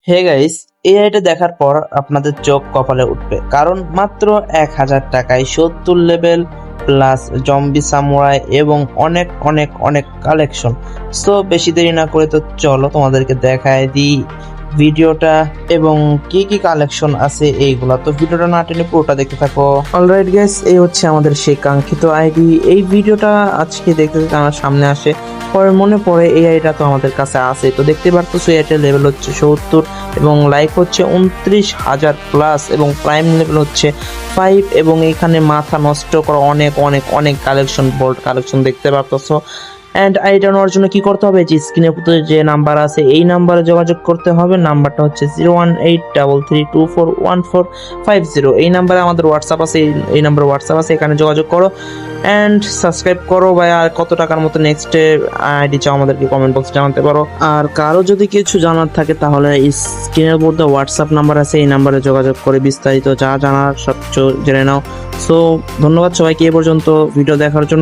Hey guys, এই আইটা দেখার পর আপনাদের চোখ কপালে উঠবে, কারণ মাত্র 1000 টাকায় 70 লেভেল প্লাস জম্বি সামুরাই এবং অনেক অনেক অনেক কালেকশন। সো বেশি দেরি না করে তো চলো তোমাদেরকে দেখায় দিই ভিডিওটা এবং কি কি কালেকশন আছে এইগুলা। তো ভিডিওটা না টেনে পুরোটা দেখতে থাকো। অলরাইট গাইস, এই হচ্ছে আমাদের সেই কাঙ্ক্ষিত আইডি। এই ভিডিওটা আজকে দেখতে দেখতে আমার সামনে আসে, পরে মনে পড়ে এই আইডিটা তো আমাদের কাছে আছে। তো দেখতে পারতো এয়ারটেল লেভেল হচ্ছে 70 এবং লাইক হচ্ছে 29,000 প্লাস এবং প্রাইম লেভেল হচ্ছে 5 এবং এখানে মাথা নষ্ট করা অনেক অনেক অনেক কালেকশন, বোল্ড কালেকশন দেখতে পারতেছো। অ্যান্ড আইডিটা নেওয়ার জন্য কি করতে হবে, যে স্ক্রিনের উপরে যে নাম্বার আছে এই নাম্বারে যোগাযোগ করতে হবে। নাম্বারটা হচ্ছে 01833241450। এই নাম্বারে আমাদের হোয়াটসঅ্যাপ আছে, এই নাম্বারে হোয়াটসঅ্যাপ আছে, এখানে যোগাযোগ করো অ্যান্ড সাবস্ক্রাইব করো। ভাই আর কত টাকার মতো নেক্সট আইডি চাও আমাদেরকে কমেন্ট বক্সে জানাতে পারো। আর কারো যদি কিছু জানার থাকে তাহলে স্ক্রিনের মধ্যে হোয়াটসঅ্যাপ নাম্বার আছে, এই নাম্বারে যোগাযোগ করে বিস্তারিত যা জানার সব জেনে নাও। সো ধন্যবাদ সবাইকে এ পর্যন্ত ভিডিও দেখার জন্য।